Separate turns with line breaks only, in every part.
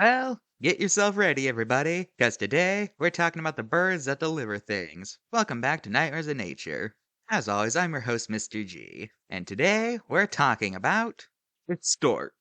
Well, get yourself ready, everybody, because today we're talking about the birds that deliver things. Welcome back to Nightmares in Nature. As always, I'm your host, Mr. G, and today we're talking about the storks.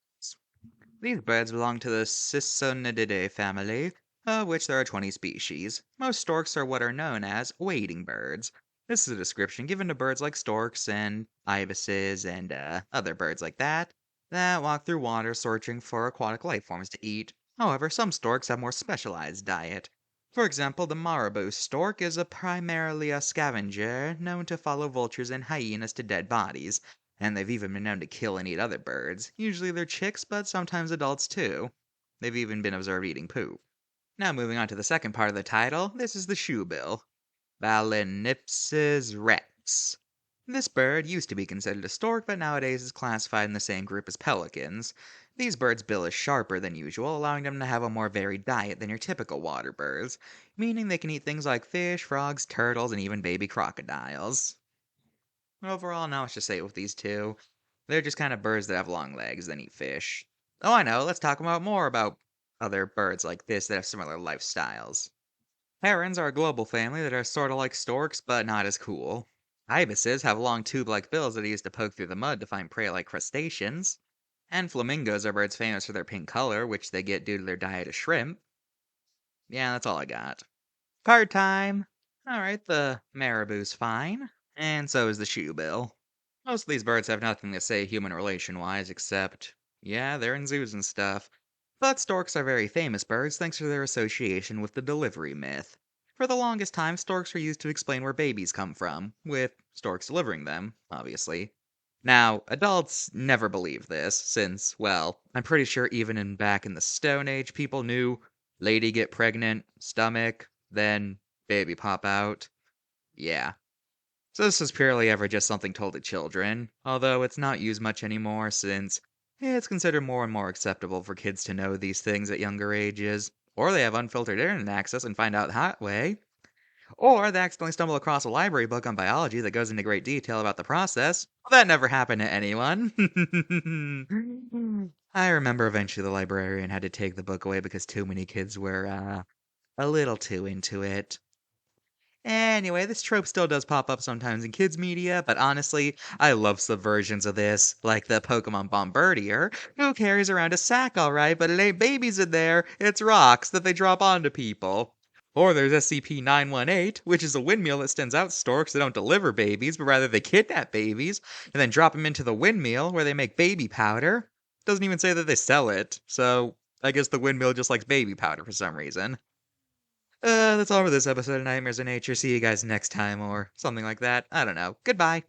These birds belong to the Ciconidae family, of which there are 20 species. Most storks are what are known as wading birds. This is a description given to birds like storks and ibises and other birds like that walk through water searching for aquatic life forms to eat. However, some storks have more specialized diet. For example, the marabou stork is primarily a scavenger, known to follow vultures and hyenas to dead bodies, and they've even been known to kill and eat other birds, usually their chicks, but sometimes adults too. They've even been observed eating poop. Now moving on to the second part of the title, this is the shoebill. Balaenopsis rex. This bird used to be considered a stork, but nowadays is classified in the same group as pelicans. These birds' bill is sharper than usual, allowing them to have a more varied diet than your typical water birds, meaning they can eat things like fish, frogs, turtles, and even baby crocodiles. Overall, not much to say with these two. They're just kind of birds that have long legs and eat fish. Oh, I know, let's talk about more about other birds like this that have similar lifestyles. Herons are a global family that are sort of like storks, but not as cool. Ibises have long tube-like bills that are used to poke through the mud to find prey like crustaceans. And flamingos are birds famous for their pink color, which they get due to their diet of shrimp. Yeah, that's all I got. Card time! Alright, the marabou's fine. And so is the shoebill. Most of these birds have nothing to say human relation-wise, except, yeah, they're in zoos and stuff. But storks are very famous birds thanks to their association with the delivery myth. For the longest time, storks were used to explain where babies come from, with storks delivering them, obviously. Now, adults never believed this, since, well, I'm pretty sure even back in the Stone Age, people knew lady get pregnant, stomach, then baby pop out. Yeah. So this was purely ever just something told to children, although it's not used much anymore since it's considered more and more acceptable for kids to know these things at younger ages, or they have unfiltered internet access and find out that way, or they accidentally stumble across a library book on biology that goes into great detail about the process. Well, that never happened to anyone. I remember eventually the librarian had to take the book away because too many kids were, a little too into it. Anyway, this trope still does pop up sometimes in kids' media, but honestly, I love subversions of this, like the Pokemon Bombardier, who carries around a sack alright, but it ain't babies in there, it's rocks that they drop onto people. Or there's SCP-918, which is a windmill that sends out storks that don't deliver babies, but rather they kidnap babies, and then drop them into the windmill where they make baby powder. Doesn't even say that they sell it, so I guess the windmill just likes baby powder for some reason. That's all for this episode of Nightmares in Nature. See you guys next time, or something like that. I don't know. Goodbye.